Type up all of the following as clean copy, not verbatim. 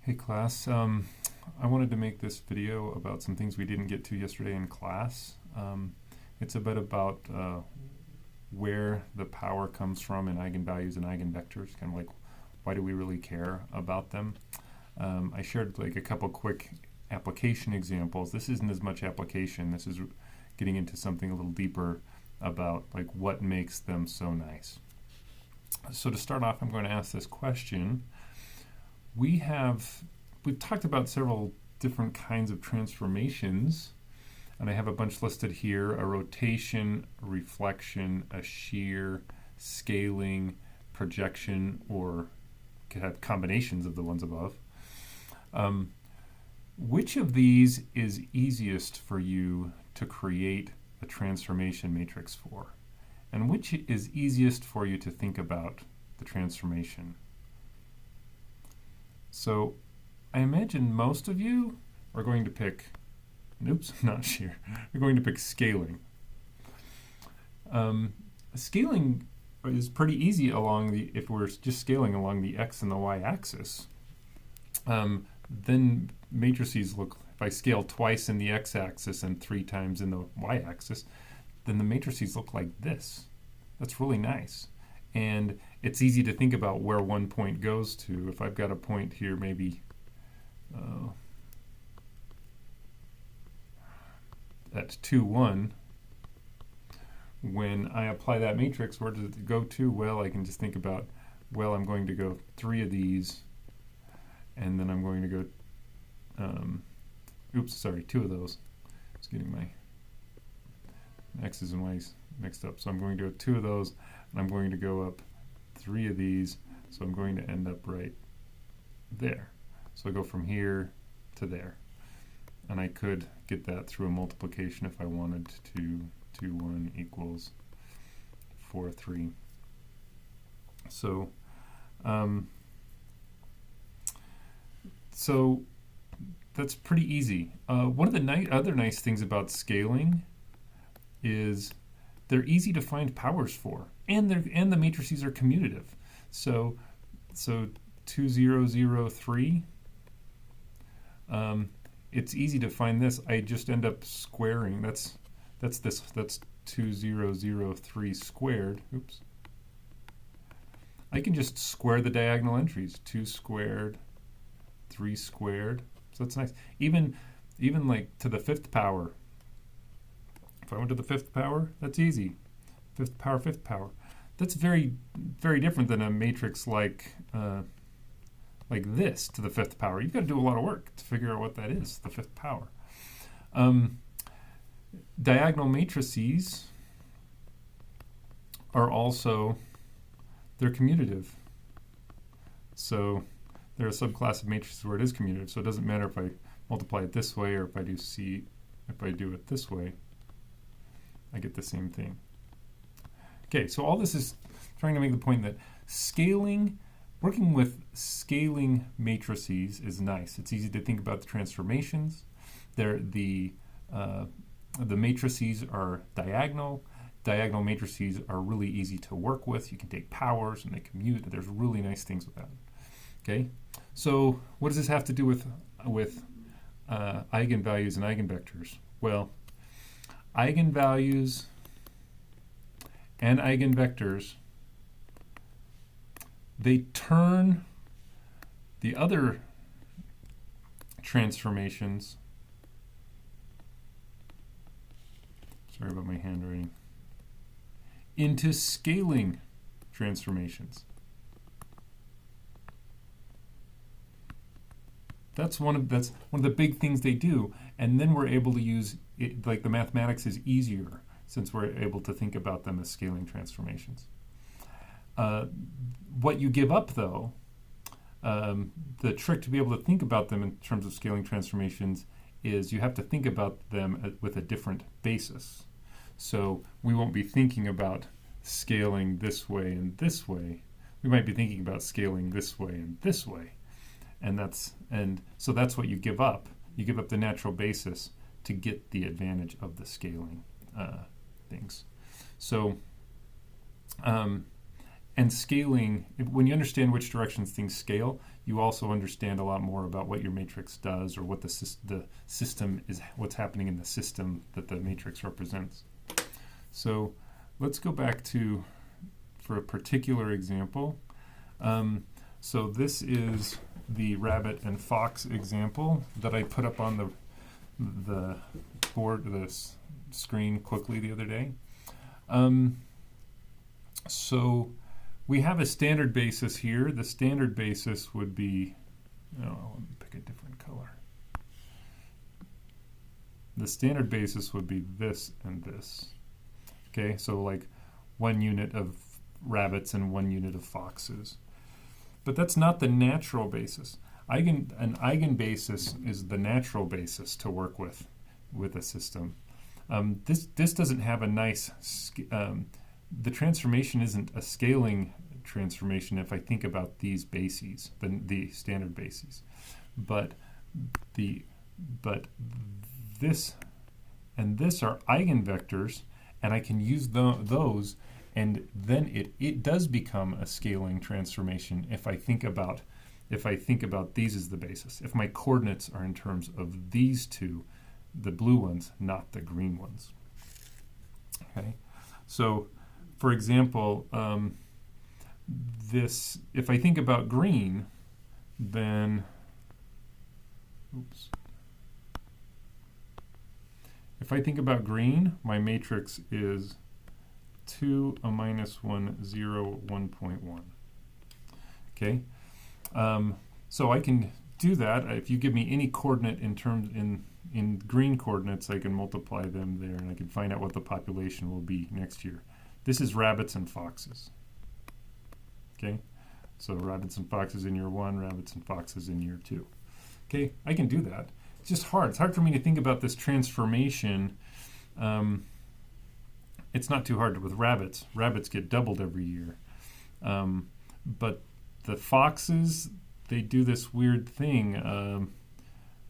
Hey class, I wanted to make this video about some things we didn't get to yesterday in class. It's a bit about where the power comes from in eigenvalues and eigenvectors, kind of like why do we really care about them. I shared like a couple quick application examples. This isn't as much application, this is getting into something a little deeper about like what makes them so nice. So to start off, I'm going to ask this question. We've talked about several different kinds of transformations, and I have a bunch listed here: a rotation, a reflection, a shear, scaling, projection, or could have combinations of the ones above. Which of these is easiest for you to create a transformation matrix for? And which is easiest for you to think about the transformation? So I imagine most of you are going to pick, not shear, you're going to pick scaling. Scaling is pretty easy if we're just scaling along the x and the y axis. Then matrices look, if I scale twice in the x-axis and 3 times in the y-axis, then the matrices look like this. That's really nice. And it's easy to think about where one point goes to. If I've got a point here, maybe at 2, 1, when I apply that matrix, where does it go to? Well, I can just think about, well, I'm going to go 3 of these, and then I'm going to go, 2 of those. It's getting my x's and y's mixed up. So I'm going to go 2 of those, and I'm going to go up 3 of these, so I'm going to end up right there. So I go from here to there. And I could get that through a multiplication if I wanted to. 2, 1 equals 4, 3. So, so that's pretty easy. One of the other nice things about scaling is they're easy to find powers for, and the matrices are commutative. So 2, 0, 0, 3. It's easy to find this. I just end up squaring. That's 2, 0, 0, 3 squared. Oops. I can just square the diagonal entries. 2 squared, 3 squared. So that's nice. Even like to the 5th power. If I went to the 5th power, that's easy. 5th power, 5th power. That's very, very different than a matrix like this to the 5th power. You've got to do a lot of work to figure out what that is, the 5th power. Diagonal matrices are also, they're commutative. So they're a subclass of matrices where it is commutative. So it doesn't matter if I multiply it this way or if I do it this way, I get the same thing. Okay, so all this is trying to make the point that working with scaling matrices is nice. It's easy to think about the transformations. The matrices are diagonal. Diagonal matrices are really easy to work with. You can take powers and they commute. There's really nice things with that. Okay, so what does this have to do with eigenvalues and eigenvectors? Well, eigenvalues and eigenvectors, they turn the other transformations, sorry about my handwriting, into scaling transformations. That's one of the big things they do, and then we're able to use it, like the mathematics is easier since we're able to think about them as scaling transformations. What you give up, though, the trick to be able to think about them in terms of scaling transformations is you have to think about them with a different basis. So we won't be thinking about scaling this way and this way. We might be thinking about scaling this way and this way. And so that's what you give up. You give up the natural basis to get the advantage of the scaling things. So and scaling, when you understand which directions things scale, you also understand a lot more about what your matrix does, or what the system is, what's happening in the system that the matrix represents. So let's go back to, for a particular example. So this is the rabbit and fox example that I put up on the board, the screen quickly the other day. So we have a standard basis here. The standard basis would be, let me pick a different color. The standard basis would be this and this. Okay, so like 1 unit of rabbits and 1 unit of foxes. But that's not the natural basis. An eigenbasis is the natural basis to work with a system. This doesn't have a nice, the transformation isn't a scaling transformation if I think about these bases, the standard bases. But this and this are eigenvectors, and I can use those, and then it does become a scaling transformation if I think about these as the basis. If my coordinates are in terms of these two, the blue ones, not the green ones. Okay, so for example, if I think about green, then if I think about green, my matrix is 2, a minus 1, 0, 1.1. Okay, so I can do that. If you give me any coordinate in green coordinates, I can multiply them there, and I can find out what the population will be next year. This is rabbits and foxes. Okay, so rabbits and foxes in year 1, rabbits and foxes in year 2. Okay, I can do that. It's just hard. It's hard for me to think about this transformation. It's not too hard with rabbits. Rabbits get doubled every year. But the foxes, they do this weird thing.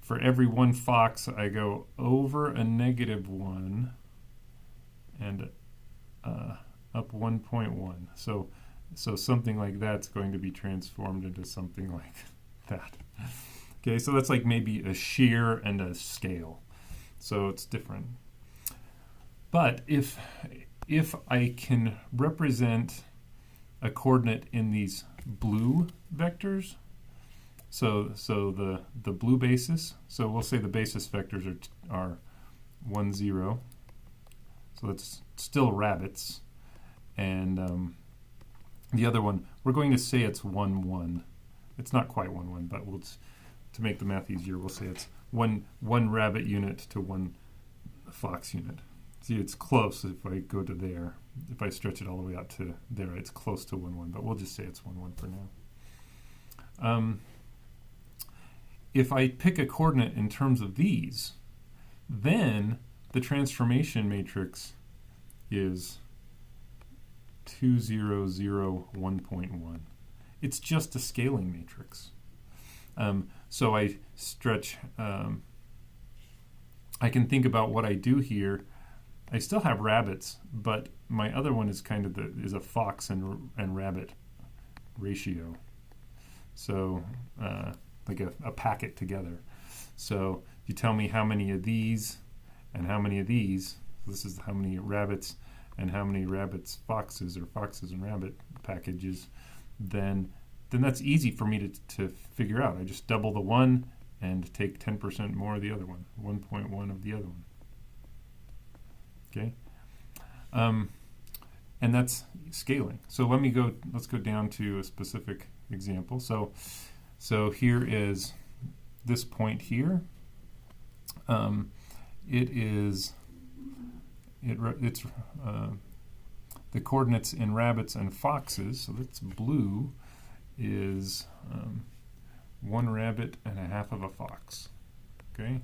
For every 1 fox, I go over a -1 and up 1.1. So something like that's going to be transformed into something like that. Okay, so that's like maybe a shear and a scale. So it's different. But if I can represent a coordinate in these blue vectors, so the blue basis, so we'll say the basis vectors are 1, 0. So that's still rabbits. And the other one, we're going to say it's 1, 1. It's not quite 1, 1, but to make the math easier, we'll say it's one rabbit unit to 1 fox unit. See, it's close if I go to there. If I stretch it all the way out to there, it's close to 1, 1, but we'll just say it's 1, 1 for now. If I pick a coordinate in terms of these, then the transformation matrix is 2, 0, 0, 1.1. It's just a scaling matrix. So I stretch, I can think about what I do here. I still have rabbits, but my other one is kind of is a fox and rabbit ratio. So like a packet together. So you tell me how many of these and how many of these. This is how many rabbits and how many rabbits foxes, or foxes and rabbit packages. Then that's easy for me to figure out. I just double the one and take 10% more of the other one, 1.1 of the other one. Okay, and that's scaling. So let's go down to a specific example. So here is this point here. It's the coordinates in rabbits and foxes. So that's blue is 1 rabbit and a half of a fox. Okay.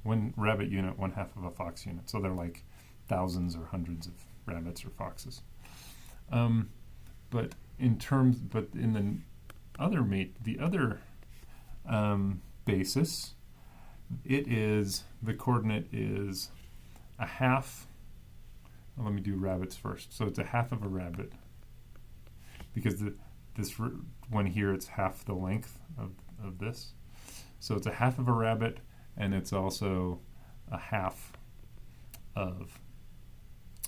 1 rabbit unit, 1/2 of a fox unit. So they're like thousands or hundreds of rabbits or foxes. But in the other basis, the coordinate is a half. Well, let me do rabbits first. So it's a half of a rabbit because this one here, it's half the length of this. So it's a half of a rabbit, and it's also a half of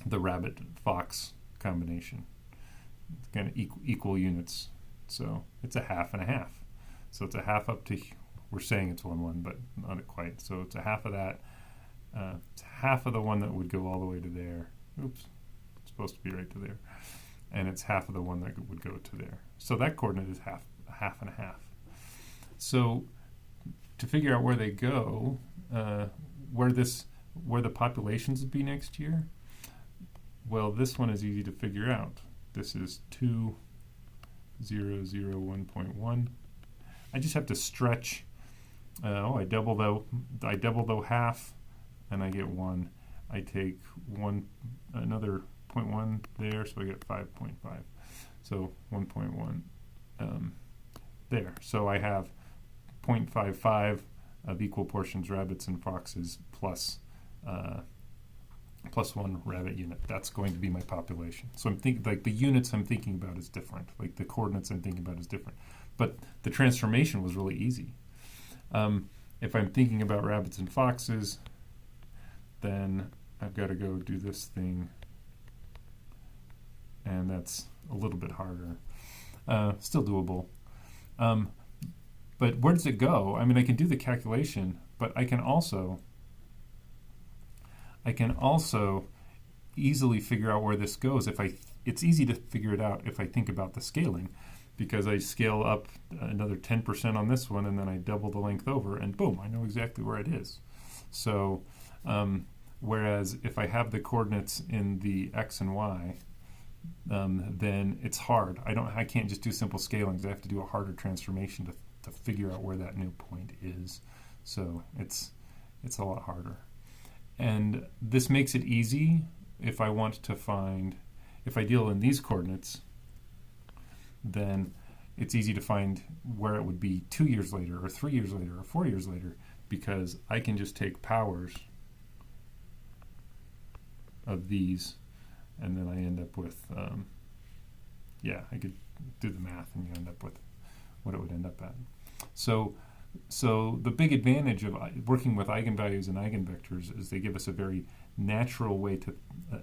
the rabbit-fox combination. It's kind of equal units. So it's a half and a half. So it's a half up to, we're saying it's 1, but not quite. So it's a half of that. It's half of the one that would go all the way to there. Oops, it's supposed to be right to there. And it's half of the one that would go to there. So that coordinate is half and a half. So to figure out where they go, where the populations would be next year, well, this one is easy to figure out. This is 2, 0, 0, 1.1. I just have to stretch. I double the half, and I get 1. I take another 0.1 there, so I get 5.5. So 1.1 there. So I have 0.55 of equal portions rabbits and foxes plus 1 rabbit unit. That's going to be my population. So I'm thinking, like, the units I'm thinking about is different. Like, the coordinates I'm thinking about is different. But the transformation was really easy. If I'm thinking about rabbits and foxes, then I've got to go do this thing, and that's a little bit harder. Still doable. But where does it go? I mean, I can do the calculation, but I can also easily figure out where this goes. It's easy to figure it out if I think about the scaling, because I scale up another 10% on this one, and then I double the length over, and boom, I know exactly where it is. So, whereas if I have the coordinates in the x and y, then it's hard. I can't just do simple scalings. I have to do a harder transformation to figure out where that new point is. So it's a lot harder. And this makes it easy if I want to find, if I deal in these coordinates, then it's easy to find where it would be 2 years later, or 3 years later, or 4 years later, because I can just take powers of these, and then I end up with, I could do the math, and you end up with what it would end up at. So the big advantage of working with eigenvalues and eigenvectors is they give us a very natural way to,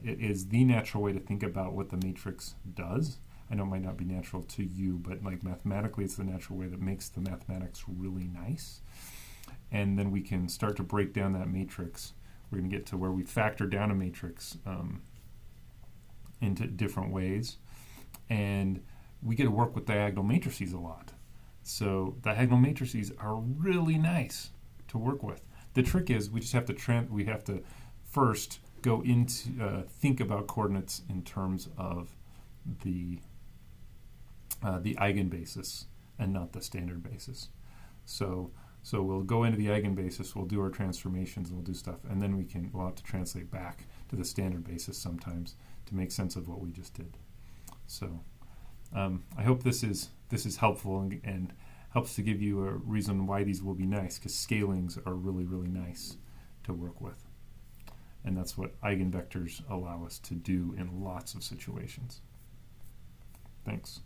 it is the natural way to think about what the matrix does. I know it might not be natural to you, but like mathematically, it's the natural way that makes the mathematics really nice. And then we can start to break down that matrix. We're going to get to where we factor down a matrix into different ways. And we get to work with diagonal matrices a lot. So diagonal matrices are really nice to work with. The trick is we just have to first go into think about coordinates in terms of the eigenbasis and not the standard basis. So we'll go into the eigenbasis, we'll do our transformations, we'll do stuff, and then we'll have to translate back to the standard basis sometimes to make sense of what we just did. So I hope this is helpful and helps to give you a reason why these will be nice, because scalings are really, really nice to work with. And that's what eigenvectors allow us to do in lots of situations. Thanks.